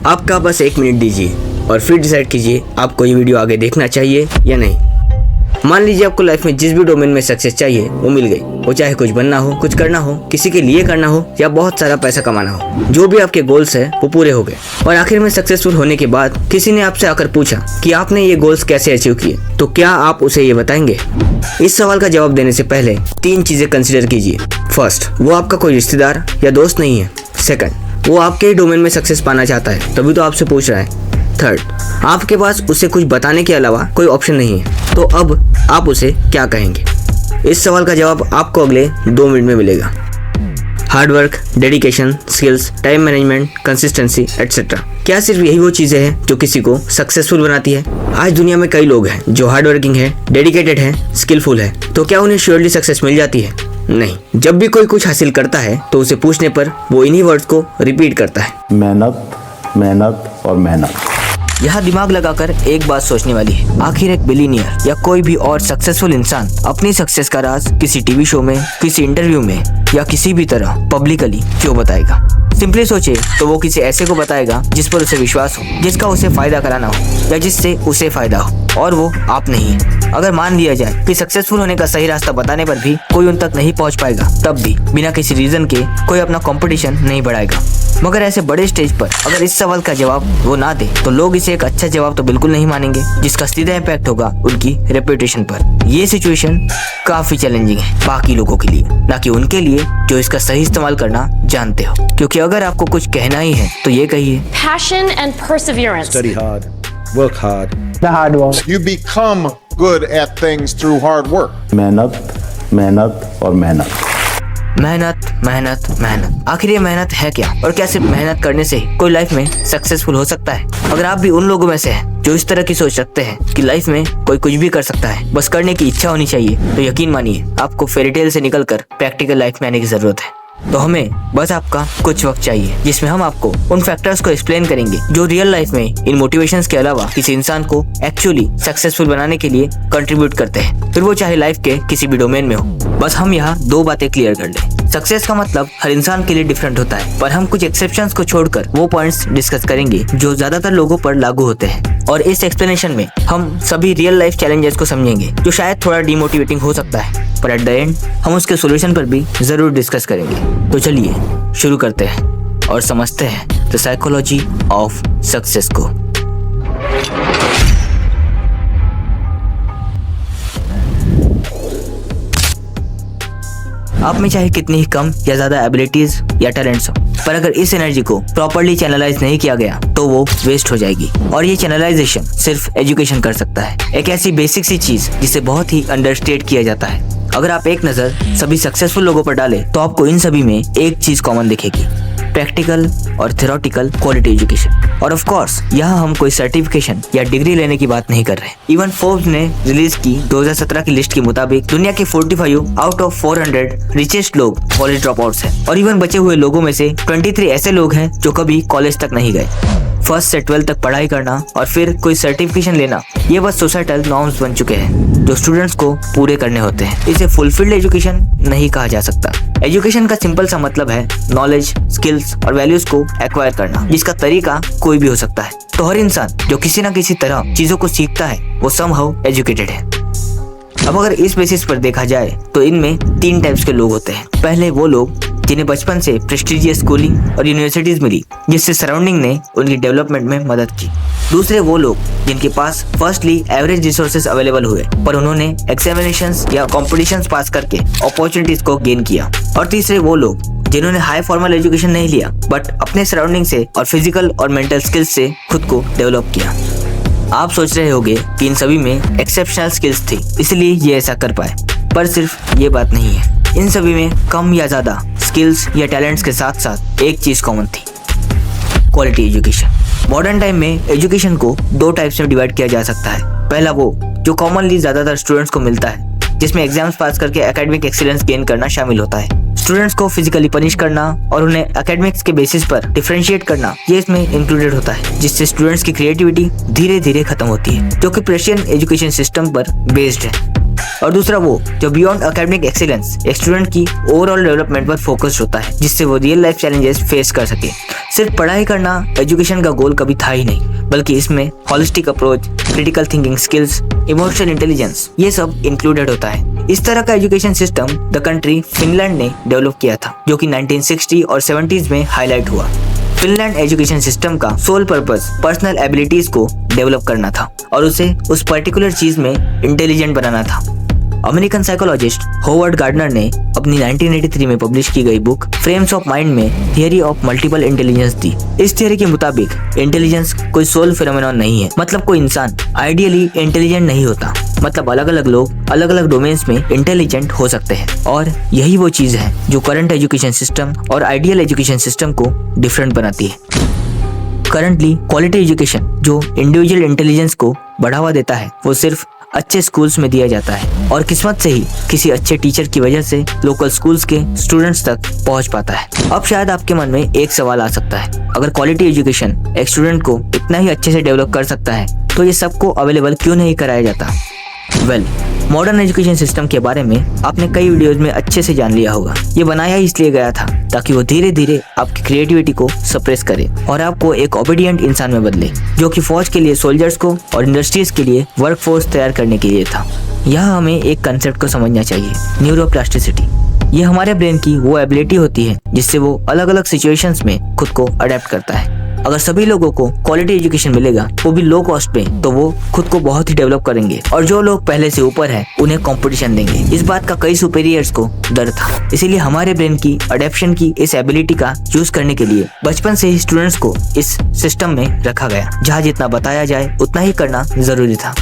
आपका बस 1 मिनट दीजिए और फिर डिसाइड कीजिए आपको ये वीडियो आगे देखना चाहिए या नहीं। मान लीजिए आपको लाइफ में जिस भी डोमेन में सक्सेस चाहिए वो मिल गई, वो चाहे कुछ बनना हो, कुछ करना हो, किसी के लिए करना हो या बहुत सारा पैसा कमाना हो। जो भी आपके गोल्स है वो पूरे हो गए और आखिर में सक्सेसफुल होने के बाद किसी ने आपसे आकर पूछा कि आपने ये गोल्स कैसे अचीव किए, तो क्या आप उसे ये बताएंगे? इस सवाल का जवाब देने से पहले 3 चीजें कंसिडर कीजिए। फर्स्ट, वो आपका कोई रिश्तेदार या दोस्त नहीं है। सेकंड, वो आपके ही डोमेन में सक्सेस पाना चाहता है तभी तो आपसे पूछ रहा है। थर्ड, आपके पास उसे कुछ बताने के अलावा कोई ऑप्शन नहीं है, तो अब आप उसे क्या कहेंगे? इस सवाल का जवाब आपको अगले 2 मिनट में मिलेगा। Hard work, dedication, skills, time management, consistency etcetera, क्या सिर्फ यही वो चीजें हैं जो किसी को सक्सेसफुल बनाती है? आज दुनिया में कई लोग हैं जो हार्डवर्किंग है, डेडिकेटेड है, स्किलफुल है, तो क्या उन्हें श्योरली सक्सेस मिल जाती है? नहीं। जब भी कोई कुछ हासिल करता है तो उसे पूछने पर वो इन्हीं वर्ड्स को रिपीट करता है, मेहनत, मेहनत और मेहनत। यहाँ दिमाग लगाकर एक बात सोचने वाली है, आखिर एक बिलियनियर या कोई भी और सक्सेसफुल इंसान अपनी सक्सेस का राज किसी टीवी शो में, किसी इंटरव्यू में या किसी भी तरह पब्लिकली क्यों बताएगा? सिंपली सोचे तो वो किसी ऐसे को बताएगा जिस पर उसे विश्वास हो, जिसका उसे फायदा कराना हो या जिससे उसे फायदा हो, और वो आप नहीं है। अगर मान लिया जाए कि सक्सेसफुल होने का सही रास्ता बताने पर भी कोई उन तक नहीं पहुंच पाएगा, तब भी बिना किसी रीजन के कोई अपना कंपटीशन नहीं बढ़ाएगा। मगर ऐसे बड़े स्टेज पर अगर इस सवाल का जवाब वो ना दे तो लोग इसे एक अच्छा जवाब तो बिल्कुल नहीं मानेंगे, जिसका सीधा इम्पैक्ट होगा उनकी रेपुटेशन पर। ये सिचुएशन काफी चैलेंजिंग है बाकी लोगों के लिए, ना कि उनके लिए जो इसका सही इस्तेमाल करना जानते हो। क्योंकि अगर आपको कुछ कहना ही है तो ये कहिए, Passion and perseverance. Study hard, work hard. The hard work. You become good at things through hard work. मेहनत, मेहनत और मेहनत। मेहनत, मेहनत, मेहनत। आखिर ये मेहनत है क्या? और क्या सिर्फ मेहनत करने से कोई लाइफ में सक्सेसफुल हो सकता है? अगर आप भी उन लोगों में से हैं जो इस तरह की सोच रखते हैं कि लाइफ में कोई कुछ भी कर सकता है, बस करने की इच्छा होनी चाहिए, तो यकीन मानिए आपको फेरीटेल से निकलकर प्रैक्टिकल लाइफ में आने की जरूरत है। तो हमें बस आपका कुछ वक्त चाहिए जिसमें हम आपको उन फैक्टर्स को एक्सप्लेन करेंगे जो रियल लाइफ में इन मोटिवेशंस के अलावा किसी इंसान को एक्चुअली सक्सेसफुल बनाने के लिए कंट्रीब्यूट करते हैं, फिर वो चाहे लाइफ के किसी भी डोमेन में हो। बस हम यहाँ 2 बातें क्लियर कर लें। सक्सेस का मतलब हर इंसान के लिए डिफरेंट होता है, पर हम कुछ एक्सेप्शंस को छोड़कर वो पॉइंट्स डिस्कस करेंगे जो ज्यादातर लोगों पर लागू होते हैं। और इस एक्सप्लेनेशन में हम सभी रियल लाइफ चैलेंजेस को समझेंगे जो शायद थोड़ा डिमोटिवेटिंग हो सकता है, पर एट द एंड हम उसके सॉल्यूशन पर भी जरूर डिस्कस करेंगे। तो चलिए शुरू करते हैं और समझते हैं द साइकोलॉजी ऑफ सक्सेस को। आप में चाहे कितनी ही कम या ज्यादा एबिलिटीज या टैलेंट्स हो, पर अगर इस एनर्जी को प्रॉपर्ली चैनलाइज नहीं किया गया तो वो वेस्ट हो जाएगी। और ये चैनलाइजेशन सिर्फ एजुकेशन कर सकता है, एक ऐसी बेसिक सी चीज जिसे बहुत ही अंडरस्टेट किया जाता है। अगर आप एक नजर सभी सक्सेसफुल लोगों पर डालें तो आपको इन सभी में एक चीज कॉमन दिखेगी, प्रैक्टिकल और थ्योरेटिकल क्वालिटी एजुकेशन। और ऑफ कोर्स यहाँ हम कोई सर्टिफिकेशन या डिग्री लेने की बात नहीं कर रहे। इवन फोर्ब्स ने रिलीज की 2017 की लिस्ट के मुताबिक दुनिया के 45 आउट ऑफ 400 रिचेस्ट लोग कॉलेज ड्रॉप आउट्स हैं, और इवन बचे हुए लोगों में से 23 ऐसे लोग हैं जो कभी कॉलेज तक नहीं गए। फर्स्ट से 12 तक पढ़ाई करना और फिर कोई सर्टिफिकेशन लेना, ये बस सोसाइटल नॉर्म्स बन चुके हैं जो स्टूडेंट्स को पूरे करने होते हैं। इसे फुलफिल्ड एजुकेशन नहीं कहा जा सकता। एजुकेशन का सिंपल सा मतलब है नॉलेज, स्किल्स और वैल्यूज को एक्वायर करना, जिसका तरीका कोई भी हो सकता है। तो हर इंसान जो किसी न किसी तरह चीजों को सीखता है वो समहाउ एजुकेटेड है। अब अगर इस बेसिस पर देखा जाए तो इनमें 3 टाइप्स के लोग होते हैं। पहले वो लोग जिन्हें बचपन से प्रेस्टिजियस स्कूलिंग और यूनिवर्सिटीज मिली जिससे सराउंडिंग ने उनकी डेवलपमेंट में मदद की। दूसरे वो लोग जिनके पास फर्स्टली एवरेज रिसोर्सेज अवेलेबल हुए पर उन्होंने एग्जामिनेशंस या कॉम्पिटिशंस पास करके अपॉर्चुनिटीज को गेन किया। और तीसरे वो लोग जिन्होंने हाई फॉर्मल एजुकेशन नहीं लिया बट अपने सराउंडिंग से और फिजिकल और मेंटल स्किल्स से खुद को डेवलप किया। आप सोच रहे होंगे कि इन सभी में एक्सेप्शनल स्किल्स थी इसलिए ये ऐसा कर पाए, पर सिर्फ ये बात नहीं है। इन सभी में कम या ज्यादा स्किल्स या टैलेंट्स के साथ साथ एक चीज कॉमन थी, क्वालिटी एजुकेशन। मॉडर्न टाइम में एजुकेशन को 2 टाइप्स में डिवाइड किया जा सकता है। पहला वो जो कॉमनली ज्यादातर स्टूडेंट्स को मिलता है, जिसमें एग्जाम्स पास करके एकेडमिक एक्सीलेंस गेन करना शामिल होता है। स्टूडेंट्स को फिजिकली पनिश करना और उन्हें एकेडमिक्स के बेसिस पर डिफरेंशिएट करना, ये इसमें इंक्लूडेड होता है, जिससे स्टूडेंट्स की क्रिएटिविटी धीरे धीरे खत्म होती है, जो कि प्रेशियन एजुकेशन सिस्टम पर बेस्ड है। और दूसरा वो जो बियॉन्ड एकेडमिक एक्सीलेंस एक स्टूडेंट की ओवरऑल डेवलपमेंट पर फोकस्ड होता है, जिससे वो रियल लाइफ चैलेंजेस फेस कर सके। सिर्फ पढ़ाई करना एजुकेशन का गोल कभी था ही नहीं, बल्कि इसमें holistic approach, critical thinking skills, emotional intelligence, ये सब इंक्लूडेड होता है। इस तरह का education system the country Finland ने डेवलप किया था, जो कि 1960 और 70s में हाईलाइट हुआ। फिनलैंड एजुकेशन सिस्टम का सोल पर्पस पर्सनल एबिलिटीज को डेवलप करना था और उसे उस पर्टिकुलर चीज में इंटेलिजेंट बनाना था। अमेरिकन साइकोलॉजिस्ट होवर्ड गार्डनर ने अपनी 1983 में पब्लिश की गई बुक फ्रेम्स ऑफ माइंड में थियरी ऑफ मल्टीपल इंटेलिजेंस दी। इस थियरी के मुताबिक इंटेलिजेंस कोई सोल फिनोमेनन नहीं है, मतलब कोई इंसान आइडियली इंटेलिजेंट नहीं होता, मतलब अलग अलग लोग अलग अलग डोमेन्स में इंटेलिजेंट हो सकते हैं। और यही वो चीज है जो करंट एजुकेशन सिस्टम और आइडियल एजुकेशन सिस्टम को डिफरेंट बनाती है। करंटली क्वालिटी एजुकेशन जो इंडिविजुअल इंटेलिजेंस को बढ़ावा देता है, वो सिर्फ अच्छे स्कूल्स में दिया जाता है और किस्मत से ही किसी अच्छे टीचर की वजह से लोकल स्कूल्स के स्टूडेंट्स तक पहुंच पाता है। अब शायद आपके मन में एक सवाल आ सकता है, अगर क्वालिटी एजुकेशन एक स्टूडेंट को इतना ही अच्छे से डेवलप कर सकता है तो ये सबको अवेलेबल क्यों नहीं कराया जाता? मॉडर्न एजुकेशन सिस्टम के बारे में आपने कई वीडियोस में अच्छे से जान लिया होगा। ये बनाया इसलिए गया था ताकि वो धीरे धीरे आपकी क्रिएटिविटी को सप्रेस करे और आपको एक ओबीडिएंट इंसान में बदले, जो कि फौज के लिए सोल्जर्स को और इंडस्ट्रीज के लिए वर्कफोर्स तैयार करने के लिए था। यहाँ हमें एक कंसेप्ट को समझना चाहिए, न्यूरोप्लास्टिसिटी। ये हमारे ब्रेन की वो एबिलिटी होती है जिससे वो अलग अलग सिचुएशंस में खुद को अडेप्ट करता है। अगर सभी लोगों को क्वालिटी एजुकेशन मिलेगा, वो भी लो कॉस्ट पे, तो वो खुद को बहुत ही डेवलप करेंगे और जो लोग पहले से ऊपर हैं उन्हें कंपटीशन देंगे। इस बात का कई सुपीरियर्स को डर था, इसीलिए हमारे ब्रेन की अडेप्शन की इस एबिलिटी का यूज करने के लिए बचपन से ही स्टूडेंट्स को इस सिस्टम में रखा गया, जहाँ जितना बताया जाए उतना ही करना जरूरी था।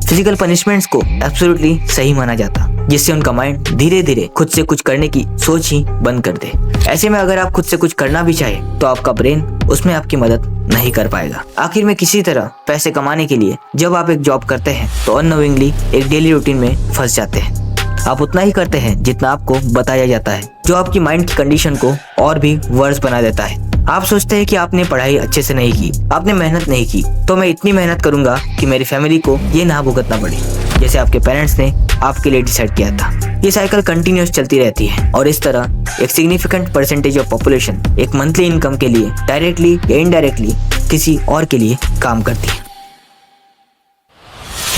फिजिकल पनिशमेंट्स को एब्सोल्युटली सही माना जाता, जिससे उनका माइंड धीरे धीरे खुद से कुछ करने की सोच ही बंद कर दे। ऐसे में अगर आप खुद से कुछ करना भी चाहे तो आपका ब्रेन उसमें आपकी मदद नहीं कर पाएगा। आखिर में किसी तरह पैसे कमाने के लिए जब आप एक जॉब करते हैं तो अननोइंगली एक डेली रूटीन में फंस जाते हैं। आप उतना ही करते हैं जितना आपको बताया जाता है, जो आपकी माइंड की कंडीशन को और भी वर्स बना देता है। आप सोचते हैं कि आपने पढ़ाई अच्छे से नहीं की, आपने मेहनत नहीं की, तो मैं इतनी मेहनत करूंगा कि मेरी फैमिली को ये ना भुगतना पड़े, जैसे आपके पेरेंट्स ने आपके लिए डिसाइड किया था। ये साइकिल कंटिन्यूस चलती रहती है और इस तरह एक सिग्निफिकेंट परसेंटेज ऑफ पॉपुलेशन एक मंथली इनकम के लिए डायरेक्टली या इनडायरेक्टली किसी और के लिए काम करती है।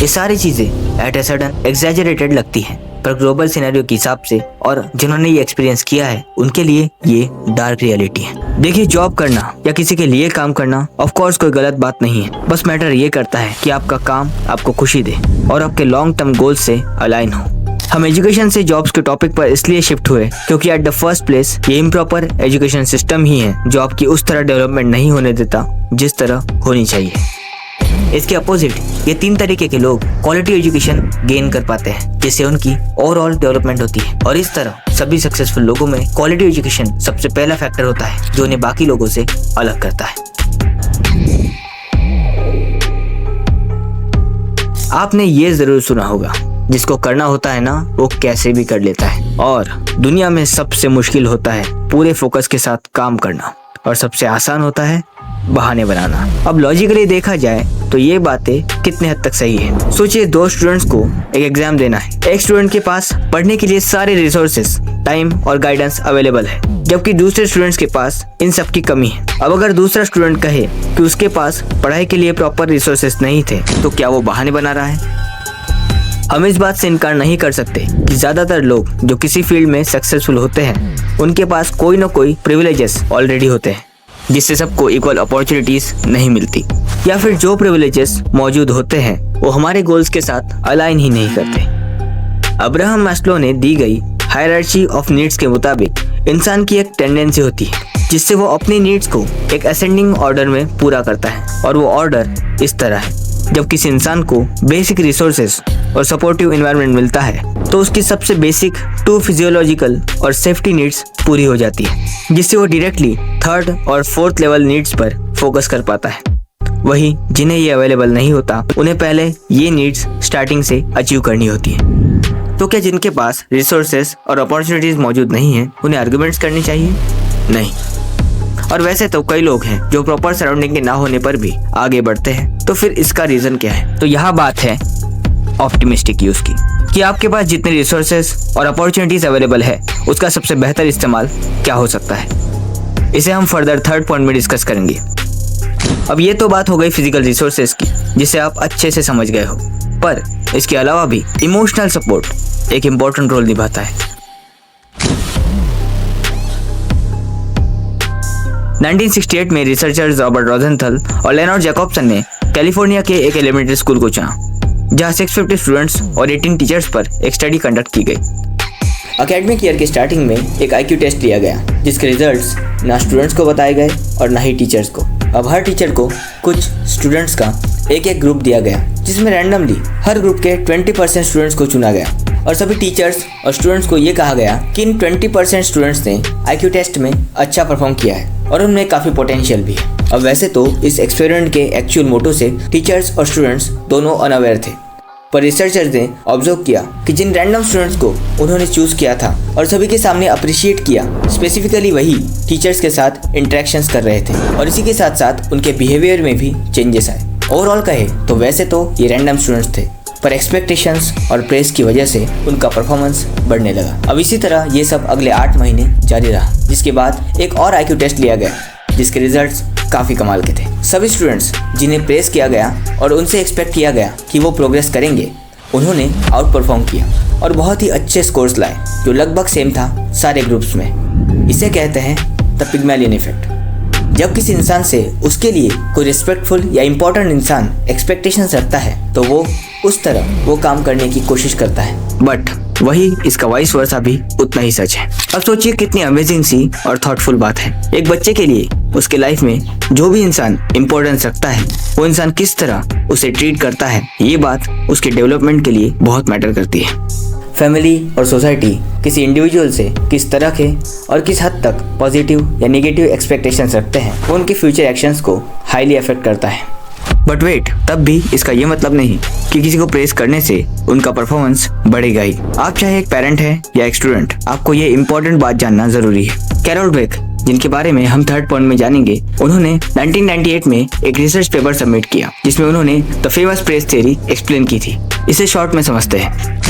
ये सारी चीजें एट ए सडन एग्जैजरेटेड लगती हैं, पर ग्लोबल सिनेरियो के हिसाब से और जिन्होंने ये एक्सपीरियंस किया है उनके लिए ये डार्क रियलिटी है। देखिए, जॉब करना या किसी के लिए काम करना ऑफ कोर्स कोई गलत बात नहीं है, बस मैटर ये करता है कि आपका काम आपको खुशी दे और आपके लॉन्ग टर्म गोल से अलाइन हो। हम एजुकेशन से जॉब्स के टॉपिक पर इसलिए शिफ्ट हुए क्योंकि एट द फर्स्ट प्लेस ये इम्प्रॉपर एजुकेशन सिस्टम ही है जो आपकी उस तरह डेवलपमेंट नहीं होने देता जिस तरह होनी चाहिए। इसके अपोजिट ये 3 तरीके के लोग क्वालिटी एजुकेशन गेन कर पाते हैं, जिससे उनकी ओवरऑल डेवलपमेंट होती है। और इस तरह सभी सक्सेसफुल लोगों में क्वालिटी एजुकेशन सबसे पहला फैक्टर होता है जो उन्हें बाकी लोगों से अलग करता है। आपने ये जरूर सुना होगा, जिसको करना होता है ना वो कैसे भी कर लेता है, और दुनिया में सबसे मुश्किल होता है पूरे फोकस के साथ काम करना, और सबसे आसान होता है बहाने बनाना। अब लॉजिकली देखा जाए तो ये बातें कितने हद तक सही है। सोचिए, 2 स्टूडेंट्स को एक एग्जाम देना है। एक स्टूडेंट के पास पढ़ने के लिए सारे रिसोर्सेस, टाइम और गाइडेंस अवेलेबल है, जबकि दूसरे स्टूडेंट्स के पास इन सब की कमी है। अब अगर दूसरा स्टूडेंट कहे कि उसके पास पढ़ाई के लिए प्रॉपर रिसोर्सेस नहीं थे, तो क्या वो बहाने बना रहा है? हम इस बात से इनकार नहीं कर सकते कि ज्यादातर लोग जो किसी फील्ड में सक्सेसफुल होते हैं उनके पास कोई ना कोई प्रिविलेजेस ऑलरेडी होते हैं, जिससे सबको इक्वल अपॉर्चुनिटीज नहीं मिलती, या फिर जो प्रिविलेजेस मौजूद होते हैं वो हमारे गोल्स के साथ अलाइन ही नहीं करते। अब्राहम मैस्लो ने दी गई हायरार्ची ऑफ नीड्स के मुताबिक इंसान की एक टेंडेंसी होती है जिससे वो अपनी नीड्स को एक असेंडिंग ऑर्डर में पूरा करता है, और वो ऑर्डर इस तरह है। जब किसी इंसान को बेसिक रिसोर्सेस और सपोर्टिव एनवायरनमेंट मिलता है तो उसकी सबसे बेसिक 2 फिजियोलॉजिकल और सेफ्टी नीड्स पूरी हो जाती है, जिससे वो डायरेक्टली 3rd और 4th लेवल नीड्स पर फोकस कर पाता है। वहीं जिन्हें ये अवेलेबल नहीं होता उन्हें पहले ये नीड्स स्टार्टिंग से अचीव करनी होती है। तो क्या जिनके पास रिसोर्सेस और अपॉर्चुनिटीज मौजूद नहीं है उन्हें आर्गुमेंट्स करनी चाहिए? नहीं। और वैसे तो कई लोग हैं जो प्रॉपर सराउंडिंग के ना होने पर भी आगे बढ़ते हैं, तो फिर इसका रीजन क्या है? तो यहाँ बात है ऑप्टिमिस्टिक यूज की। कि आपके पास जितने रिसोर्सेज और अपॉर्चुनिटीज अवेलेबल है उसका सबसे बेहतर इस्तेमाल क्या हो सकता है। इसे हम फर्दर थर्ड पॉइंट में डिस्कस करेंगे। अब ये तो बात हो गई फिजिकल रिसोर्सेज की, जिसे आप अच्छे से समझ गए हो, पर इसके अलावा भी इमोशनल सपोर्ट एक इम्पोर्टेंट रोल निभाता है। 1968 में रिसर्चर्स रॉबर्ट रोजेंथल और लेनॉर्ड जैकॉब्सन ने कैलिफोर्निया के एक एलिमेंट्री स्कूल को चुना, जहां 650 स्टूडेंट्स और 18 टीचर्स पर एक स्टडी कंडक्ट की गई। एकेडमिक ईयर के स्टार्टिंग में एक IQ टेस्ट लिया गया, जिसके रिजल्ट्स ना स्टूडेंट्स को बताए गए और ना ही टीचर्स को। अब हर टीचर को कुछ स्टूडेंट्स का एक ग्रुप दिया गया, जिसमें रैंडमली हर ग्रुप के 20% स्टूडेंट्स को चुना गया और सभी टीचर्स और स्टूडेंट्स को ये कहा गया कि इन 20% स्टूडेंट्स ने IQ टेस्ट में अच्छा परफॉर्म किया है और उनमें काफ़ी पोटेंशियल भी है। अब वैसे तो इस एक्सपेरिमेंट के एक्चुअल मोटो से टीचर्स और स्टूडेंट्स दोनों अनअवेयर थे, पर रिसर्चर्स ने ऑब्जर्व किया कि जिन रैंडम स्टूडेंट्स को उन्होंने चूज किया था और सभी के सामने अप्रिशिएट किया, स्पेसिफिकली वही टीचर्स के साथ इंटरेक्शंस कर रहे थे और इसी के साथ साथ उनके बिहेवियर में भी चेंजेस आए। ओवरऑल कहे तो वैसे तो ये रैंडम स्टूडेंट्स थे, पर एक्सपेक्टेशंस और प्रेस की वजह से उनका परफॉर्मेंस बढ़ने लगा। अब इसी तरह ये सब अगले 8 महीने जारी रहा, जिसके बाद एक और IQ टेस्ट लिया गया, जिसके रिजल्ट्स काफ़ी कमाल के थे। सभी स्टूडेंट्स जिन्हें प्रेस किया गया और उनसे एक्सपेक्ट किया गया कि वो प्रोग्रेस करेंगे, उन्होंने आउट परफॉर्म किया और बहुत ही अच्छे स्कोर्स लाए, जो लगभग सेम था सारे ग्रुप्स में। इसे कहते हैं द पिग्मलियन इफेक्ट। जब किसी इंसान से उसके लिए कोई रिस्पेक्टफुल या इम्पोर्टेंट इंसान एक्सपेक्टेशंस रखता है, तो वो उस तरह वो काम करने की कोशिश करता है। बट वही इसका वाइस वर्सा भी उतना ही सच है। अब सोचिए कितनी अमेजिंग सी और थॉटफुल बात है। एक बच्चे के लिए उसके लाइफ में जो भी इंसान इम्पोर्टेंस रखता है, वो इंसान किस तरह उसे ट्रीट करता है, ये बात उसके डेवलपमेंट के लिए बहुत मैटर करती है। फैमिली और सोसाइटी किसी इंडिविजुअल से किस तरह के और किस हद तक पॉजिटिव या नेगेटिव एक्सपेक्टेशंस रखते हैं, वो उनके फ्यूचर एक्शंस को हाईली अफेक्ट करता है। बट वेट, तब भी इसका ये मतलब नहीं कि किसी को प्रेस करने से उनका परफॉर्मेंस बढ़ेगा ही। आप चाहे एक पेरेंट है या एक स्टूडेंट, आपको ये इंपॉर्टेंट बात जानना जरूरी है। कैरोल ड्वेक, जिनके बारे में हम थर्ड पॉइंट में जानेंगे, उन्होंने 1998 में एक रिसर्च पेपर सबमिट किया, जिसमें उन्होंने the famous press theory explain की थी। इसे शॉर्ट में समझते हैं।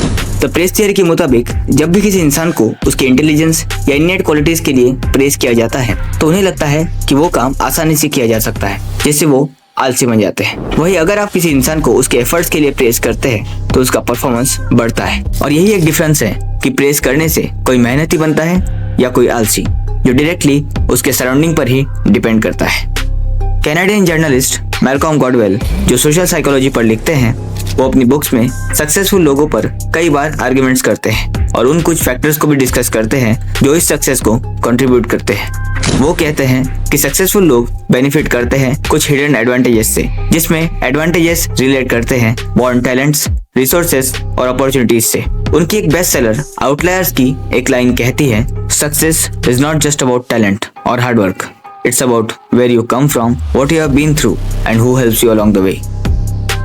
तो प्रेस थियरी के मुताबिक जब भी किसी इंसान को उसके इंटेलिजेंस या इननेट क्वालिटीज के लिए प्रेस किया जाता है, तो उन्हें लगता है कि वो काम आसानी से किया जा सकता है, जिससे वो आलसी बन जाते हैं। वही अगर आप किसी इंसान को उसके एफर्ट्स के लिए प्रेस करते हैं, तो उसका परफॉर्मेंस बढ़ता है। और यही एक डिफरेंस है कि प्रेस करने से कोई मेहनती बनता है या कोई आलसी, जो डायरेक्टली उसके सराउंडिंग पर ही डिपेंड करता है। कैनेडियन जर्नलिस्ट मैल्कॉम गॉडवेल, जो सोशल साइकोलॉजी पर लिखते हैं, वो अपनी बुक्स में सक्सेसफुल लोगों पर कई बार आर्ग्यूमेंट्स करते हैं और उन कुछ फैक्टर्स को भी डिस्कस करते हैं जो इस सक्सेस को कंट्रीब्यूट करते हैं। वो कहते हैं कि सक्सेसफुल लोग बेनिफिट करते हैं कुछ हिडन एडवांटेजेस से, जिसमें एडवांटेजेस रिलेट करते हैं बॉर्न टैलेंट्स, रिसोर्सेज और अपॉर्चुनिटीज से। उनकी एक बेस्ट सेलर आउटलायर्स की एक लाइन कहती है, success is not just about talent और hard work, it's about where you come from, what you have been through and who helps you along the way.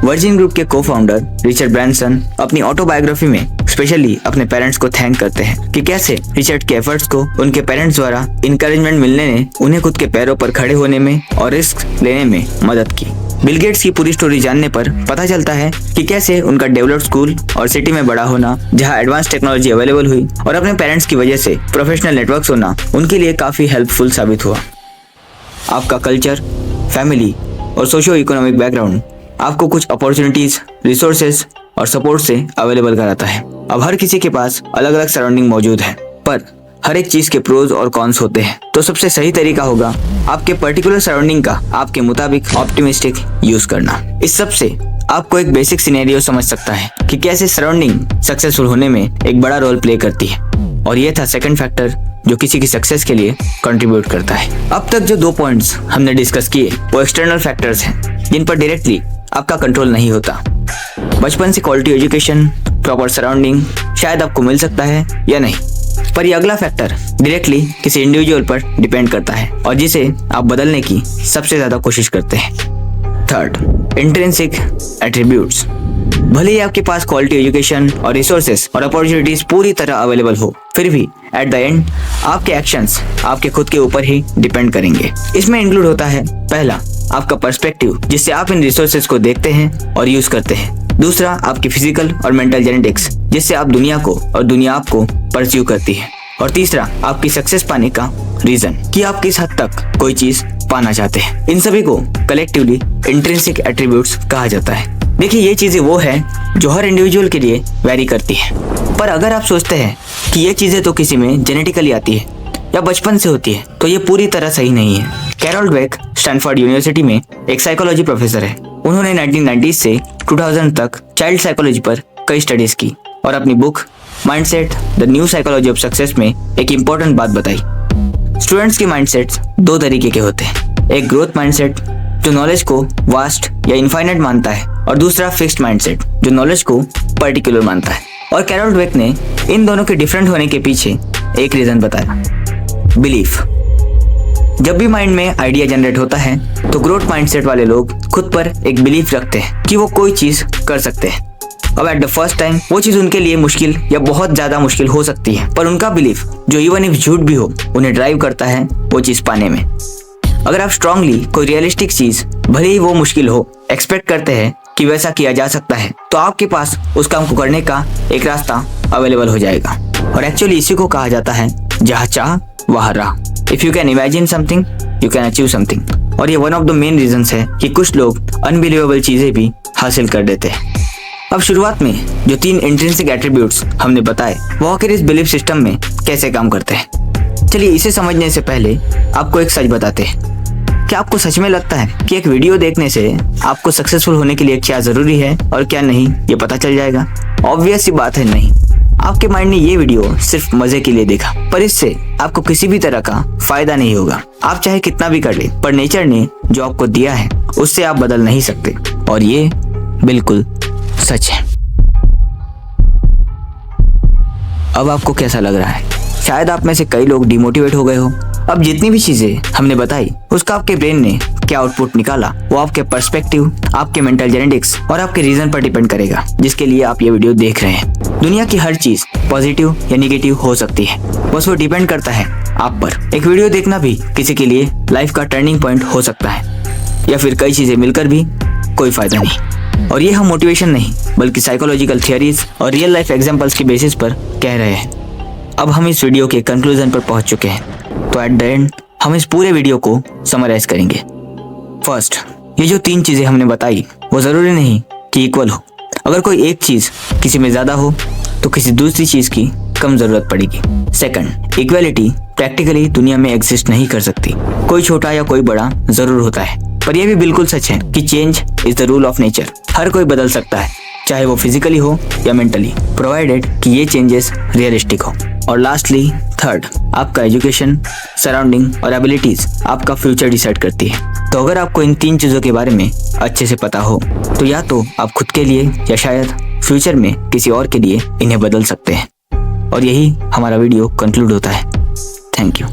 Virgin group के co-founder Richard Branson अपनी autobiography में specially अपने parents को thank करते हैं कि कैसे रिचर्ड के एफर्ट्स को उनके पेरेंट्स द्वारा इंकरेजमेंट मिलने ने उन्हें खुद के पैरों पर खड़े होने में और रिस्क लेने में मदद की। बिल गेट्स की पूरी स्टोरी जानने पर पता चलता है कि कैसे उनका डेवलप्ड स्कूल और सिटी में बड़ा होना, जहां एडवांस टेक्नोलॉजी अवेलेबल हुई, और अपने पेरेंट्स की वजह से प्रोफेशनल नेटवर्क्स होना उनके लिए काफी हेल्पफुल साबित हुआ। आपका कल्चर, फैमिली और सोशियो इकोनॉमिक बैकग्राउंड आपको कुछ अपॉर्चुनिटीज, रिसोर्सेज और सपोर्ट से अवेलेबल कराता है। अब हर किसी के पास अलग अलग सराउंडिंग मौजूद है, पर हर एक चीज के प्रोज और कॉन्स होते हैं। तो सबसे सही तरीका होगा आपके पर्टिकुलर सराउंडिंग का आपके मुताबिक ऑप्टिमिस्टिक यूज करना। इस सब से आपको एक बेसिक सिनेरियो समझ सकता है कि कैसे सराउंडिंग सक्सेसफुल होने में एक बड़ा रोल प्ले करती है। और ये था सेकंड फैक्टर जो किसी की सक्सेस के लिए कंट्रीब्यूट करता है। अब तक जो 2 पॉइंट्स हमने डिस्कस किए वो एक्सटर्नल फैक्टर्स हैं, जिन पर डायरेक्टली आपका कंट्रोल नहीं होता। बचपन से क्वालिटी एजुकेशन, प्रॉपर सराउंडिंग शायद आपको मिल सकता है या नहीं, पर ये अगला फैक्टर डायरेक्टली किसी इंडिविजुअल पर डिपेंड करता है और जिसे आप बदलने की सबसे ज्यादा कोशिश करते हैं। Third, intrinsic attributes. भले ही आपके पास क्वालिटी एजुकेशन और रिसोर्सेज और अपॉर्चुनिटीज पूरी तरह अवेलेबल हो, फिर भी एट द एंड आपके एक्शंस आपके खुद के ऊपर ही डिपेंड करेंगे। इसमें इंक्लूड होता है, पहला, आपका पर्सपेक्टिव, जिससे आप इन रिसोर्सेज को देखते हैं और यूज करते हैं। दूसरा आपकी फिजिकल और मेंटल जेनेटिक्स, जिससे आप दुनिया को और दुनिया आपको परस्यू करती है। और तीसरा आपकी सक्सेस पाने का रीजन, कि आप किस हद तक कोई चीज पाना चाहते हैं। इन सभी को कलेक्टिवली इंट्रिंसिक एट्रीब्यूट्स कहा जाता है। देखिए, ये चीजें वो है जो हर इंडिविजुअल के लिए वैरी करती है। पर अगर आप सोचते हैं कि ये चीजें तो किसी में जेनेटिकली आती है या बचपन से होती है, तो ये पूरी तरह सही नहीं है। कैरोल डवेक स्टैनफोर्ड यूनिवर्सिटी में एक साइकोलॉजी प्रोफेसर है। उन्होंने 1990 से 2000 तक चाइल्ड साइकोलॉजी पर कई स्टडीज की और अपनी book mindset the new psychology of success में एक इम्पोर्टेंट बात बताई। स्टूडेंट्स के माइंडसेट्स दो तरीके के होते हैं, एक ग्रोथ माइंडसेट जो नॉलेज को वास्ट या इनफाइनाइट मानता है, और दूसरा फिक्स्ड माइंडसेट जो नॉलेज को पर्टिकुलर मानता है। और कैरोल डवेक ने इन दोनों के डिफरेंट होने के पीछे एक रीजन बताया, बिलीफ। जब भी माइंड में आइडिया जनरेट होता है तो ग्रोथ माइंडसेट वाले लोग खुद पर एक बिलीफ रखते हैं कि वो कोई चीज कर सकते हैं। अब एट द फर्स्ट टाइम वो चीज उनके लिए मुश्किल या बहुत ज्यादा मुश्किल हो सकती है, पर उनका बिलीफ जो इवन इफ झूठ भी हो उन्हें ड्राइव करता है वो चीज पाने में। अगर आप स्ट्रांगली कोई रियलिस्टिक चीज, भले ही वो मुश्किल हो, एक्सपेक्ट करते हैं कि वैसा किया जा सकता है, तो आपके पास उस काम को करने का एक रास्ता अवेलेबल हो जाएगा। और एक्चुअली इसी को कहा जाता है जहाँ चाह वहाँ राह। If you can imagine something you can achieve something. और ये one of the main reasons है कि कुछ लोग अनबिलीवेबल चीजें भी हासिल कर देते हैं। अब शुरुआत में जो 3 इंट्रिंसिक एट्रीब्यूट्स हमने बताए वो आखिर इस बिलीफ सिस्टम में कैसे काम करते हैं। चलिए, इसे समझने से पहले आपको एक सच बताते हैं। क्या आपको सच में लगता है कि एक वीडियो देखने से आपको सक्सेसफुल होने के लिए क्या जरूरी है और क्या नहीं ये पता चल जाएगा? ऑब्वियस सी बात है, नहीं। आपके माइंड ने ये वीडियो सिर्फ मजे के लिए देखा, पर इससे आपको किसी भी तरह का फायदा नहीं होगा। आप चाहे कितना भी कर ले, पर नेचर ने जो आपको दिया है उससे आप बदल नहीं सकते। और ये बिल्कुल सच है। अब आपको कैसा लग रहा है? शायद आप में से कई लोग डिमोटिवेट हो गए हो। अब जितनी भी चीजें हमने बताई उसका आपके ब्रेन ने क्या आउटपुट निकाला वो आपके पर्सपेक्टिव, आपके मेंटल जेनेटिक्स और आपके रीजन पर डिपेंड करेगा जिसके लिए आप ये वीडियो देख रहे हैं। दुनिया की हर चीज पॉजिटिव या नेगेटिव हो सकती है, बस वो डिपेंड करता है आप पर। एक वीडियो देखना भी किसी के लिए लाइफ का टर्निंग पॉइंट हो सकता है, या फिर कई चीजें मिलकर भी कोई फायदा नहीं। और ये हम मोटिवेशन नहीं बल्कि साइकोलॉजिकल थियरीज और रियल लाइफ एग्जांपल्स के बेसिस पर कह रहे हैं। अब हम इस वीडियो के कंक्लूजन पर पहुंच चुके हैं, तो एट द एंड हम इस पूरे वीडियो को समराइज करेंगे। फर्स्ट, ये जो 3 चीजें हमने बताई वो जरूरी नहीं कि इक्वल हो। अगर कोई एक चीज किसी में ज्यादा हो तो किसी दूसरी चीज की कम जरूरत पड़ेगी। सेकंड, इक्वालिटी प्रैक्टिकली दुनिया में एग्जिस्ट नहीं कर सकती। कोई छोटा या कोई बड़ा जरूर होता है, पर यह भी बिल्कुल सच है कि change is the rule of nature. हर कोई बदल सकता है, चाहे वो फिजिकली हो या मेंटली, प्रोवाइडेड कि ये चेंजेस रियलिस्टिक हो। और लास्टली थर्ड, आपका एजुकेशन, सराउंडिंग और एबिलिटीज आपका फ्यूचर डिसाइड करती है। तो अगर आपको इन 3 चीजों के बारे में अच्छे से पता हो तो या तो आप खुद के लिए या शायद फ्यूचर में किसी और के लिए इन्हें बदल सकते हैं। और यही हमारा वीडियो कंक्लूड होता है। Thank you.